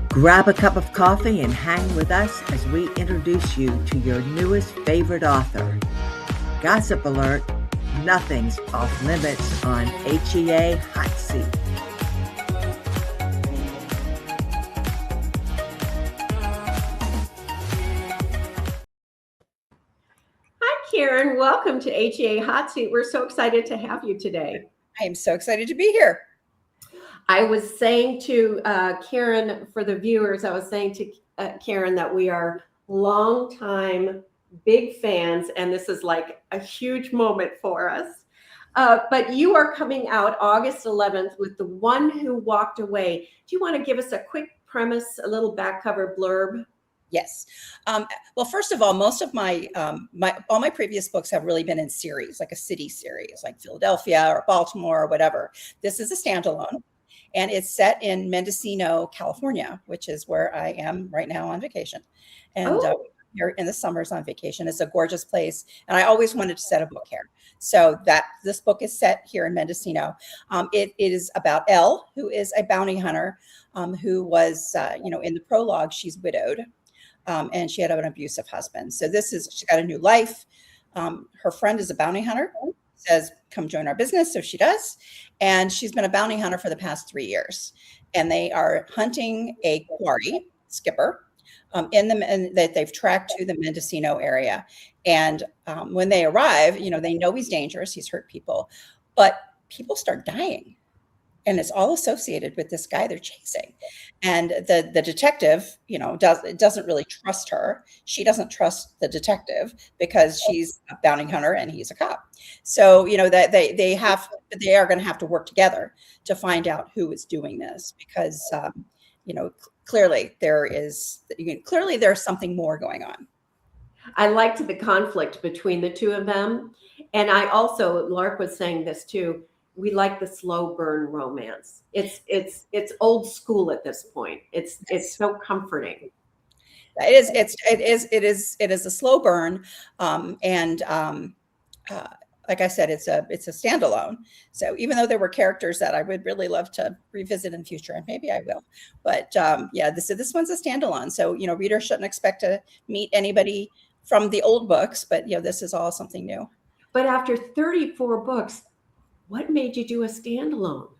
Grab a cup of coffee and hang with us as we introduce you to your newest favorite author. Gossip alert, nothing's off limits on HEA Hot Seat. Hi, Karen. Welcome to HEA Hot Seat. We're so excited to have you today. I am so excited to be here. I was saying to Karen, for the viewers, I was saying to Karen that we are longtime big fans, and this is like a huge moment for us. But you are coming out August 11th with The One Who Walked Away. Do you want to give us a quick premise, a little back cover blurb? Yes. Well, first of all, most of all my previous books have really been in series, like a city series, like Philadelphia or Baltimore or whatever. This is a standalone, and it's set in Mendocino, California, which is where I am right now on vacation. And here in the summers on vacation. It's a gorgeous place, and I always wanted to set a book here. So this book is set here in Mendocino. It is about Elle, who is a bounty hunter, who was, in the prologue, she's widowed. And she had an abusive husband. So she got a new life. Her friend is a bounty hunter, says, come join our business. So she does. And she's been a bounty hunter for the past 3 years. And they are hunting a quarry skipper that they've tracked to the Mendocino area. And when they arrive, they know he's dangerous. He's hurt people, but people start dying. And it's all associated with this guy they're chasing. And the detective, doesn't really trust her. She doesn't trust the detective because she's a bounty hunter and he's a cop. So, that they are going to have to work together to find out who is doing this because, clearly there's something more going on. I liked the conflict between the two of them. And I also, Lark was saying this too, we like the slow burn romance. It's old school at this point. It's so comforting. It is a slow burn. Like I said, it's a standalone. So even though there were characters that I would really love to revisit in the future, and maybe I will, but this one's a standalone. So, readers shouldn't expect to meet anybody from the old books, but this is all something new. But after 34 books, what made you do a standalone?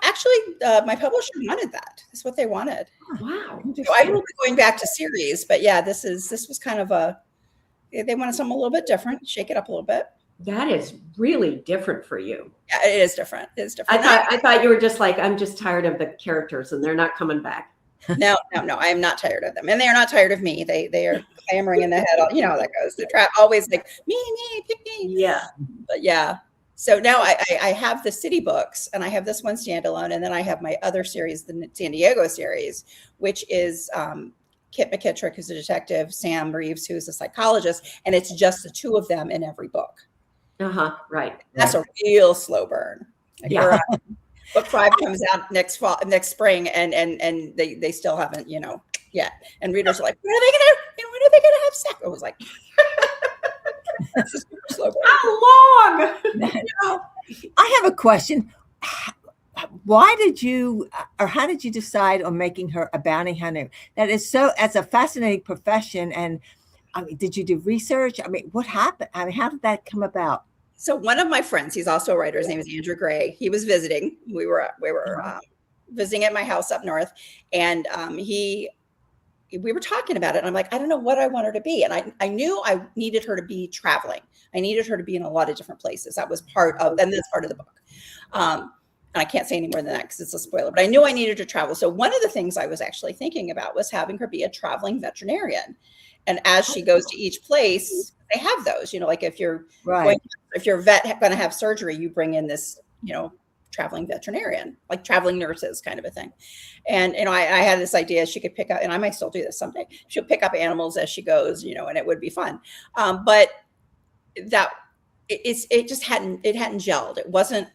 Actually, my publisher wanted that. That's what they wanted. Oh, wow. So I will be going back to series, but this was kind of they wanted something a little bit different, shake it up a little bit. That is really different for you. Yeah, it is different. It is different. I thought you were just like, I'm just tired of the characters and they're not coming back. No, I am not tired of them. And they are not tired of me. They are clamoring in the head. You know how that goes. They're always like, me, pick me. Yeah. But yeah. So now I have the city books and I have this one standalone. And then I have my other series, the San Diego series, which is Kit McKittrick, who's a detective, Sam Reeves, who's a psychologist. And it's just the two of them in every book. Right. That's a real slow burn. Yeah. Book 5 comes out next spring, and they still haven't, yet. And readers are like, when are they gonna have sex? I was like, this is super slow burn. How long? I have a question. Why did you, or how did you decide on making her a bounty hunter? That is as a fascinating profession. And did you do research? What happened? How did that come about? So one of my friends, he's also a writer. His name is Andrew Gray. He was visiting. We were visiting at my house up north, and we were talking about it. And I'm like, I don't know what I want her to be. And I knew I needed her to be traveling. I needed her to be in a lot of different places. That was and that's part of the book. And I can't say any more than that because it's a spoiler. But I knew I needed to travel. So one of the things I was actually thinking about was having her be a traveling veterinarian. And as she goes to each place, they have those, like if you're if you're a vet going to have surgery, you bring in this, traveling veterinarian, like traveling nurses kind of a thing. And, I had this idea she could pick up, and I might still do this someday. She'll pick up animals as she goes, and it would be fun. But it just hadn't gelled. It wasn't,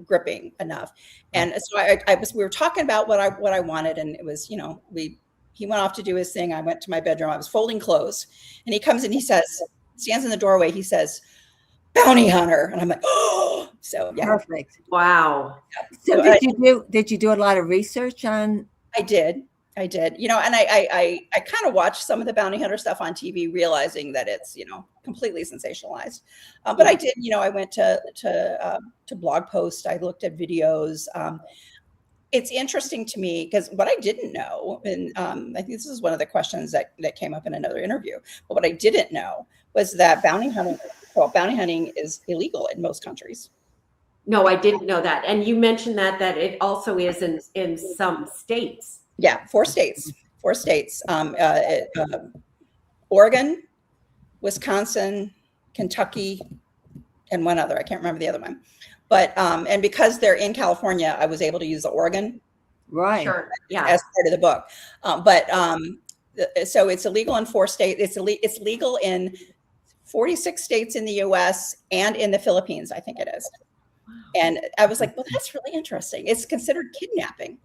gripping enough. And so we were talking about what I wanted. And it was, he went off to do his thing. I went to my bedroom. I was folding clothes, and he comes in, stands in the doorway. He says, bounty hunter. And I'm like, oh, so yeah. Perfect. Wow. So So did you do a lot of research on? I did. You know, and I kind of watched some of the bounty hunter stuff on TV, realizing that it's, you know, completely sensationalized. But I did, you know, I went to blog posts. I looked at videos. It's interesting to me because what I didn't know, and I think this is one of the questions that came up in another interview, but what I didn't know was that bounty hunting is illegal in most countries. No, I didn't know that. And you mentioned that it also is in some states. Yeah, 4 states. Oregon, Wisconsin, Kentucky, and one other. I can't remember the other one. But and because they're in California, I was able to use the Oregon, Right. Sure. Yeah. as part of the book. So it's illegal in 4 states. It's legal in 46 states in the U.S. and in the Philippines, I think it is. And I was like, well, that's really interesting. It's considered kidnapping.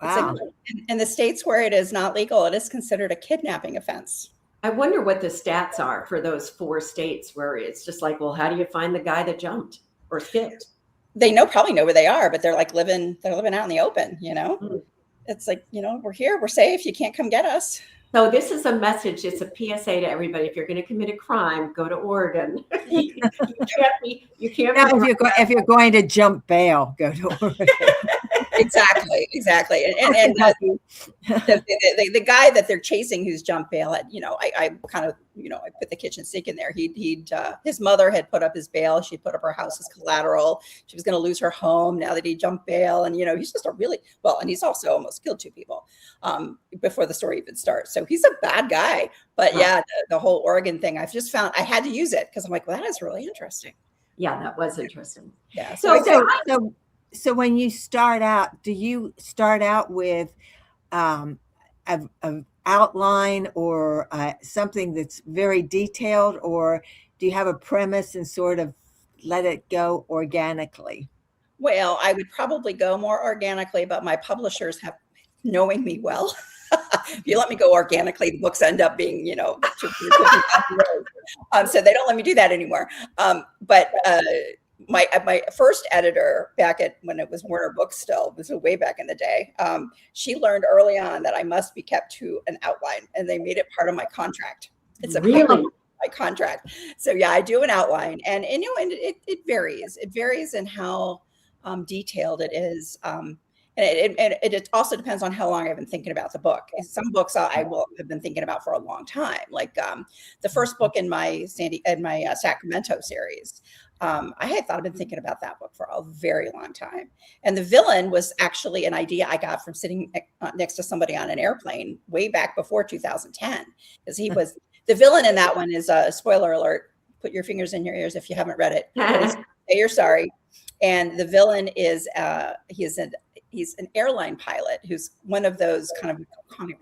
Wow. It's like, in the states where it is not legal, it is considered a kidnapping offense. I wonder what the stats are for those 4 states where it's just like, well, how do you find the guy that jumped or skipped? They probably know where they are, but they're like living out in the open, you know? Mm. It's like, you know, we're here, we're safe. You can't come get us. So this is a message. It's a PSA to everybody. If you're going to commit a crime, go to Oregon. you can't Now, be if you're going to jump bail, go to Oregon. Exactly. And the guy that they're chasing who's jumped bail, you know, I kind of, you know, I put the kitchen sink in there. His mother had put up his bail. She put up her house as collateral. She was going to lose her home now that he jumped bail. And, you know, he's just and he's also almost killed 2 people before the story even starts. So he's a bad guy. But yeah, the whole Oregon thing, I've just found I had to use it because I'm like, well, that is really interesting. Yeah, that was interesting. Yeah. So when you start out, do you start out with an outline or something that's very detailed, or do you have a premise and sort of let it go organically? Well, I would probably go more organically, but my publishers have, knowing me well, if you let me go organically, the books end up being, you know, so they don't let me do that anymore. But my first editor back when it was Warner Books still, this was way back in the day, she learned early on that I must be kept to an outline, and they made it part of my contract. It's a part of my contract. So yeah, I do an outline, and you know, and it varies. It varies in how detailed it is. And it also depends on how long I've been thinking about the book. Some books I will have been thinking about for a long time, like the first book in my Sacramento series. I had thought I've been thinking about that book for a very long time. And the villain was actually an idea I got from sitting next to somebody on an airplane way back before 2010, because he was the villain in that one. Is a spoiler alert. Put your fingers in your ears if you haven't read it. Say you're sorry. And the villain is he's an airline pilot who's one of those kind of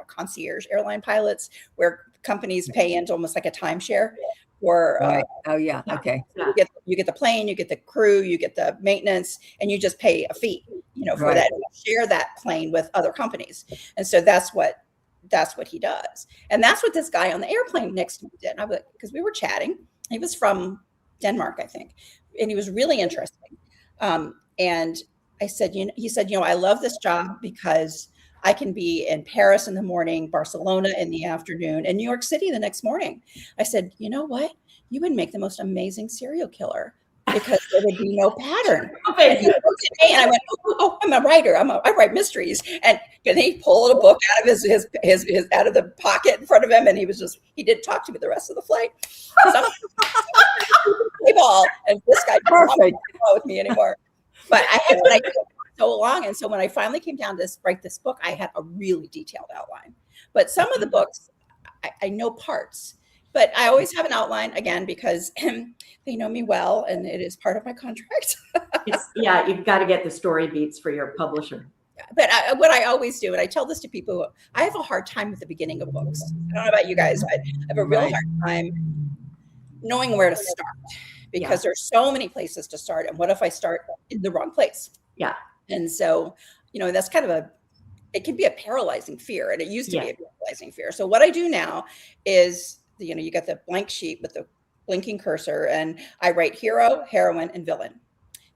concierge airline pilots where companies pay into almost like a timeshare. Or right. Oh yeah, okay. You get the plane, you get the crew, you get the maintenance, and you just pay a fee, you know, for that. You share that plane with other companies, and so that's what he does, and that's what this guy on the airplane next to me did. Because we were chatting. He was from Denmark, I think, and he was really interesting. And I said, he said, I love this job because I can be in Paris in the morning, Barcelona in the afternoon, and New York City the next morning. I said, you know what? You would make the most amazing serial killer because there would be no pattern. And he looked at me and I went, oh, I'm a writer. I write mysteries. And he pulled a book out of his out of the pocket in front of him, and he didn't talk to me the rest of the flight. So and this guy didn't want to with me anymore. But I did so long. And so when I finally came down to write this book, I had a really detailed outline. But some of the books, I know parts, but I always have an outline, again, because they know me well and it is part of my contract. You've got to get the story beats for your publisher. But what I always do, and I tell this to people, I have a hard time with the beginning of books. I don't know about you guys, but I have a real hard time knowing where to start because there's so many places to start. And what if I start in the wrong place? Yeah. And so, that's kind of it can be a paralyzing fear. And it used to be a paralyzing fear. So what I do now is, you get the blank sheet with the blinking cursor, and I write hero, heroine, and villain.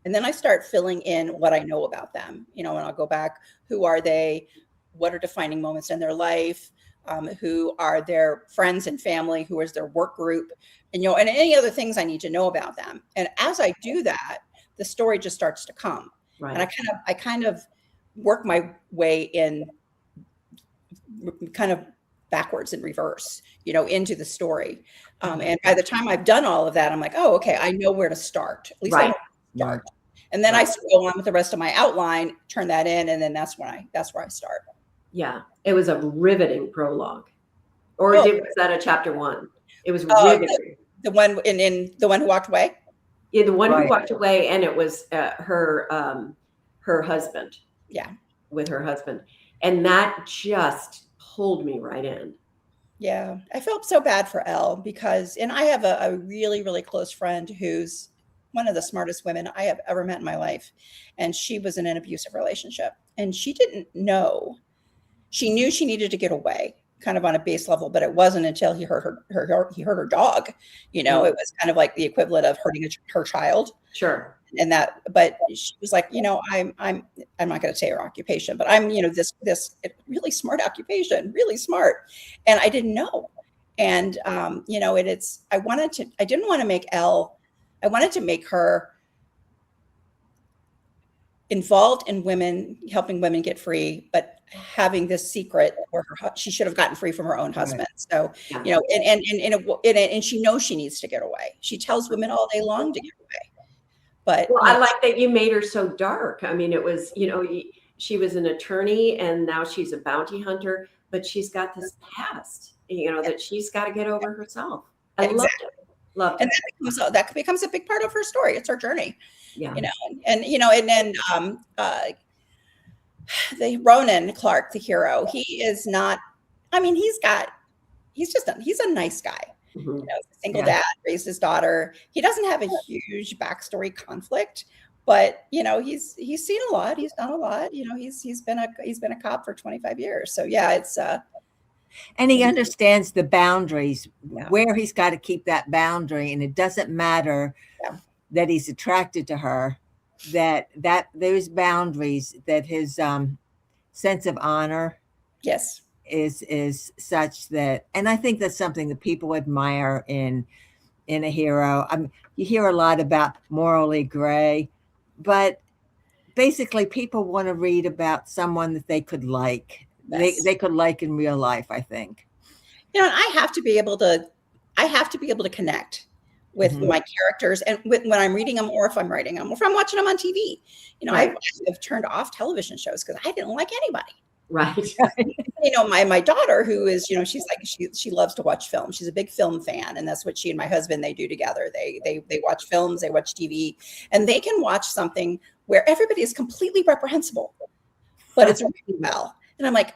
And then I start filling in what I know about them, and I'll go back. Who are they? What are defining moments in their life? Who are their friends and family? Who is their work group? And, and any other things I need to know about them. And as I do that, the story just starts to come. Right. And I kind of work my way in kind of backwards and reverse, into the story. And by the time I've done all of that, I'm like, oh, okay, I know where to start. At least I know where to start. And then I go on with the rest of my outline, turn that in, and then that's where I start. Yeah, it was a riveting prologue. Or was that a chapter 1? It was riveting. The one in the one who walked away. Yeah, the one who walked away, and it was her husband. Yeah, with her husband, and that just pulled me right in. Yeah, I felt so bad for Elle because, and I have a really, really close friend who's one of the smartest women I have ever met in my life. And she was in an abusive relationship, and she didn't know. She knew she needed to get away kind of on a base level, but it wasn't until he hurt her dog. It was kind of like the equivalent of hurting her child. Sure. And that, but she was like, I'm not going to say her occupation, but I'm, this really smart occupation, really smart. And I didn't know. And, I didn't want to make Elle, I wanted to make her involved in women, helping women get free, but having this secret where she should have gotten free from her own husband. So, and she knows she needs to get away. She tells women all day long to get away. But I like that you made her so dark. I mean, it was, she was an attorney and now she's a bounty hunter, but she's got this past, that she's got to get over herself. I loved it. Loved it. And that becomes a big part of her story. It's her journey. Yeah. And then the Ronan Clark, the hero, he is not, he's a nice guy. Mm-hmm. Single dad, raised his daughter. He doesn't have a huge backstory conflict, but he's seen a lot. He's done a lot. He's been a cop for 25 years. So yeah, it's and he understands the boundaries where he's got to keep that boundary, and it doesn't matter that he's attracted to her. That there's boundaries. That his sense of honor, is such that, and I think that's something that people admire in a hero. You hear a lot about morally gray, but basically people want to read about someone that they could like. They could like in real life, I think. And I have to be able to connect with my characters, and when I'm reading them, or if I'm writing them, or if I'm watching them on TV. I've turned off television shows because I didn't like anybody. Right. My daughter, who is, she's like, she loves to watch film. She's a big film fan. And that's what she and my husband, they do together. They watch films, they watch TV, and they can watch something where everybody is completely reprehensible, but it's written well. And I'm like,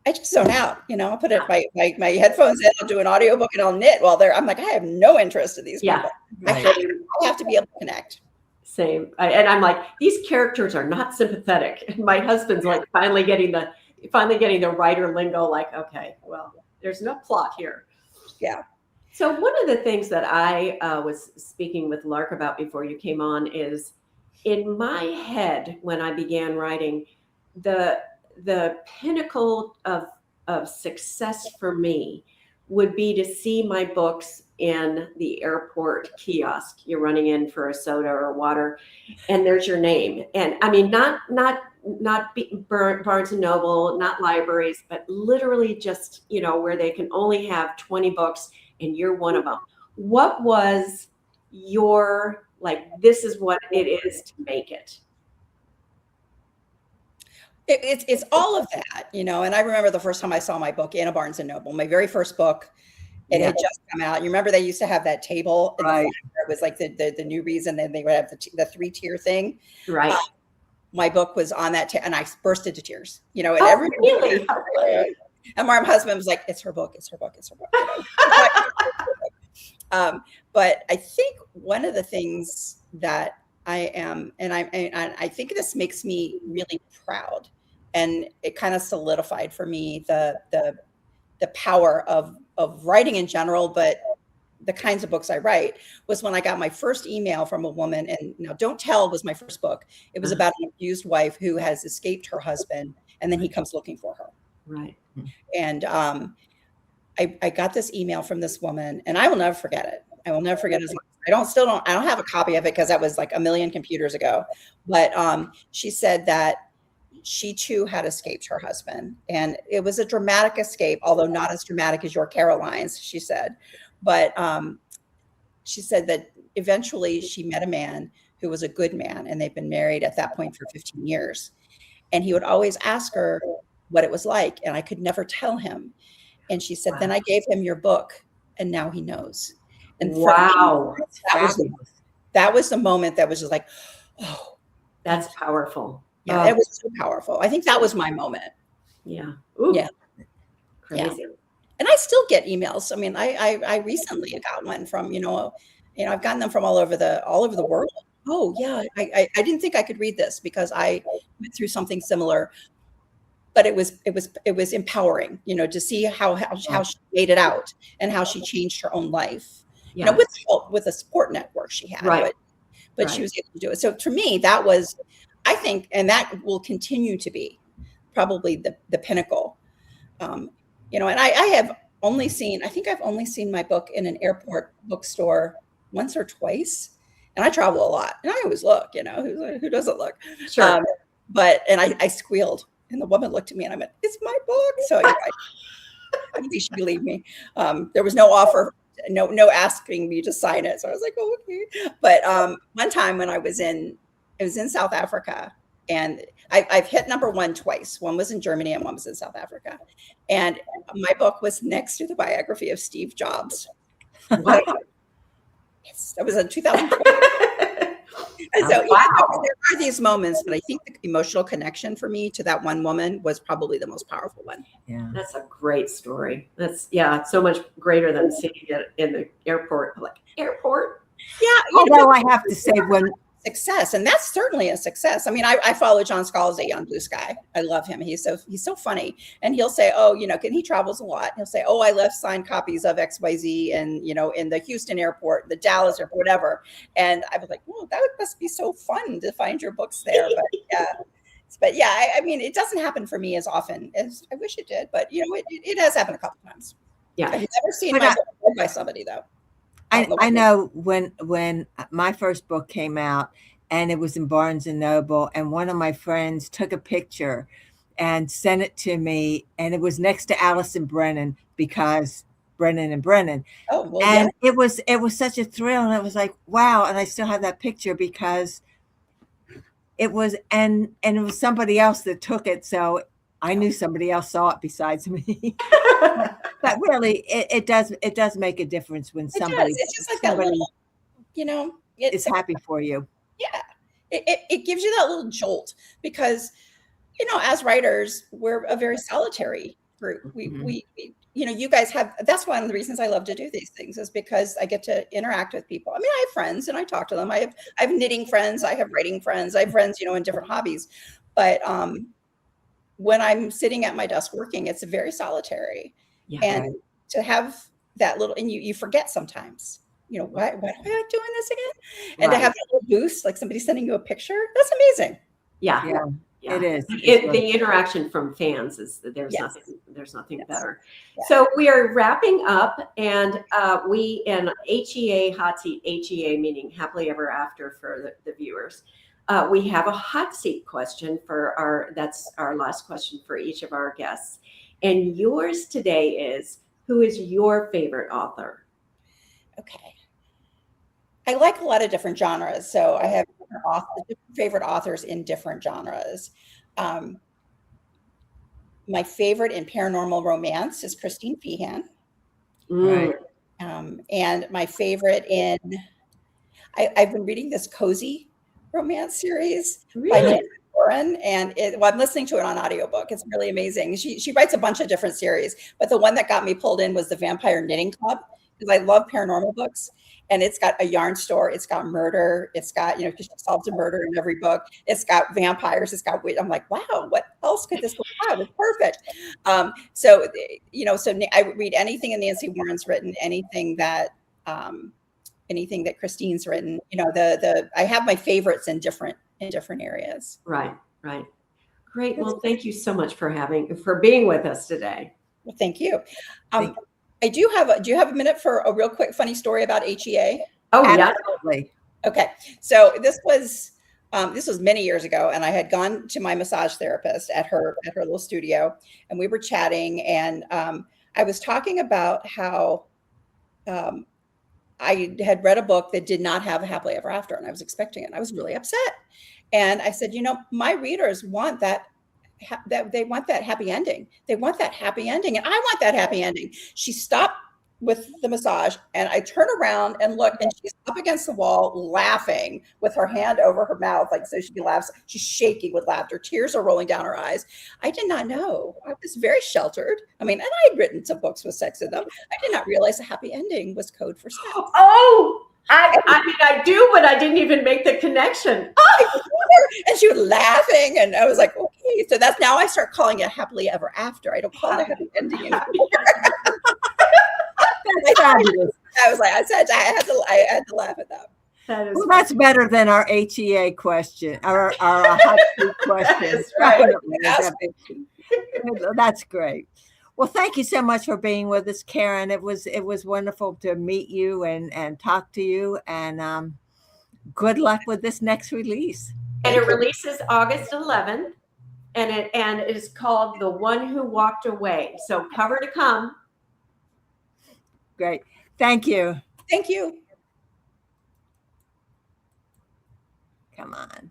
I just zone out, I'll put my headphones in, I'll do an audiobook, and I'll knit while I'm like, I have no interest in these people. Right. I have to be able to connect. Same. And I'm like, these characters are not sympathetic. And my husband's like finally getting the writer lingo, like, okay, well, there's no plot here. Yeah. So one of the things that I was speaking with Lark about before you came on is, in my head, when I began writing, the pinnacle of success for me would be to see my books in the airport kiosk. You're running in for a soda or water, and there's your name. And not Barnes and Noble, not libraries, but literally just, where they can only have 20 books and you're one of them. What was your, this is what it is to make it? It's all of that, and I remember the first time I saw my book in a Barnes and Noble, my very first book. It had just come out. You remember they used to have that table, right? It was like the new reason. Then they would have the 3-tier thing, right? My book was on that, and I burst into tears. And really? And my husband was like, "It's her book. It's her book. It's her book." But I think one of the things that I am, and I think this makes me really proud, and it kind of solidified for me the power of writing in general, but the kinds of books I write was when I got my first email from a woman. And now Don't Tell was my first book. It was about an abused wife who has escaped her husband, and then he comes looking for her. Right. And I got this email from this woman, and I will never forget it. I will never forget it. I don't have a copy of it because that was like a million computers ago. But she said that she too had escaped her husband, and it was a dramatic escape, although not as dramatic as your Caroline's, she said. But she said that eventually she met a man who was a good man, and they've been married at that point for 15 years. And he would always ask her what it was like, and I could never tell him. And she said, then I gave him your book, and now he knows. And wow, that was the moment that was just like, oh, that's powerful. Yeah, it was so powerful. I think that was my moment. Yeah. Ooh. Yeah. Crazy. Yeah. And I still get emails. I mean, I recently got one from, I've gotten them from all over the world. Oh yeah. I didn't think I could read this because I went through something similar, but it was empowering, to see how she made it out and how she changed her own life, with help, with a support network she had, right. but she was able to do it. So to me, that was, I think, and that will continue to be probably the pinnacle. And I have only seen, I think I've only seen my book in an airport bookstore once or twice. And I travel a lot, and I always look, who doesn't look? Sure. And I squealed, and the woman looked at me, and I went, "It's my book." So I think she believed me. There was no offer, no asking me to sign it. So I was like, "Oh, okay." But one time when it was in South Africa, and I've hit #1 twice. One was in Germany, and one was in South Africa. And my book was next to the biography of Steve Jobs. Wow. Yes, that was in 2012. And so there are these moments, but I think the emotional connection for me to that one woman was probably the most powerful one. Yeah, that's a great story. That's so much greater than seeing it in the airport. Like airport. Yeah. Although I have to say, when success, and that's certainly a success. I mean, I follow John Scalzi on Blue Sky. I love him. He's so funny, and he'll say, "Oh, he travels a lot." He'll say, "Oh, I left signed copies of XYZ, and in the Houston airport, the Dallas airport, whatever." And I was like, "Oh, that must be so fun to find your books there." But yeah, I mean, it doesn't happen for me as often as I wish it did. But it has happened a couple times. Yeah, I've never seen my book read by somebody though. I know when my first book came out, and it was in Barnes and Noble, and one of my friends took a picture and sent it to me, and it was next to Allison Brennan, because Brennan and Brennan. Oh, well, and it was such a thrill, and it was like, wow. And I still have that picture because it was, and it was somebody else that took it, so I knew somebody else saw it besides me. But really, it does make a difference when somebody, it's just like somebody, that little, is happy for you. Yeah, it gives you that little jolt, because as writers, we're a very solitary group. We you guys have, that's one of the reasons I love to do these things, is because I get to interact with people. I mean, I have friends and I talk to them. I have knitting friends, I have writing friends, I have friends in different hobbies, but when I'm sitting at my desk working, it's very solitary. Yeah, and to have that little, and you forget sometimes, why am I doing this again? And to have that little boost, like somebody sending you a picture, that's amazing. Yeah. It is. The interaction from fans is, there's nothing better. Yeah. So we are wrapping up, and we in HEA, hot seat, HEA meaning happily ever after for the viewers. We have a hot seat question that's our last question for each of our guests. And yours today is, who is your favorite author? Okay. I like a lot of different genres. So I have different favorite authors in different genres. My favorite in paranormal romance is Christine Feehan. Right. And my favorite in, I've been reading this cozy romance series by Nancy Warren, and I'm listening to it on audiobook. It's really amazing. She writes a bunch of different series, but the one that got me pulled in was the Vampire Knitting Club, because I love paranormal books. And it's got a yarn store, it's got murder, it's got, she solves a murder in every book. It's got vampires, it's got, I'm like, wow, what else could this book have? It's perfect. So I read anything in Nancy Warren's written, anything that anything that Christine's written. You know, I have my favorites in different areas. Right. Great. Well, thank you so much for being with us today. Well, thank you. I do you have a minute for a real quick funny story about HEA? Oh, yeah. Absolutely. Okay. So this was many years ago, and I had gone to my massage therapist at her little studio, and we were chatting, and I was talking about how I had read a book that did not have a happily ever after, and I was expecting it. And I was really upset. And I said, you know, my readers want that they want that happy ending. They want that happy ending, and I want that happy ending. She stopped with the massage, and I turn around and look, and she's up against the wall laughing with her hand over her mouth, like so she can laugh. She's shaking with laughter. Tears are rolling down her eyes. I did not know. I was very sheltered. I mean, and I had written some books with sex in them. I did not realize a happy ending was code for sex. Oh, I mean, I do, but I didn't even make the connection. And she was laughing, and I was like, okay. So that's now I start calling it happily ever after. I don't call it a happy ending anymore. That's fabulous. I was like, I had to laugh at that. That is Well, that's better than our HEA question, our hot seat question. Right. That's great. Well, thank you so much for being with us, Karen. It was wonderful to meet you and talk to you. And good luck with this next release. And it releases August 11th, and it is called The One Who Walked Away. So cover to come. Great. Thank you. Thank you. Come on.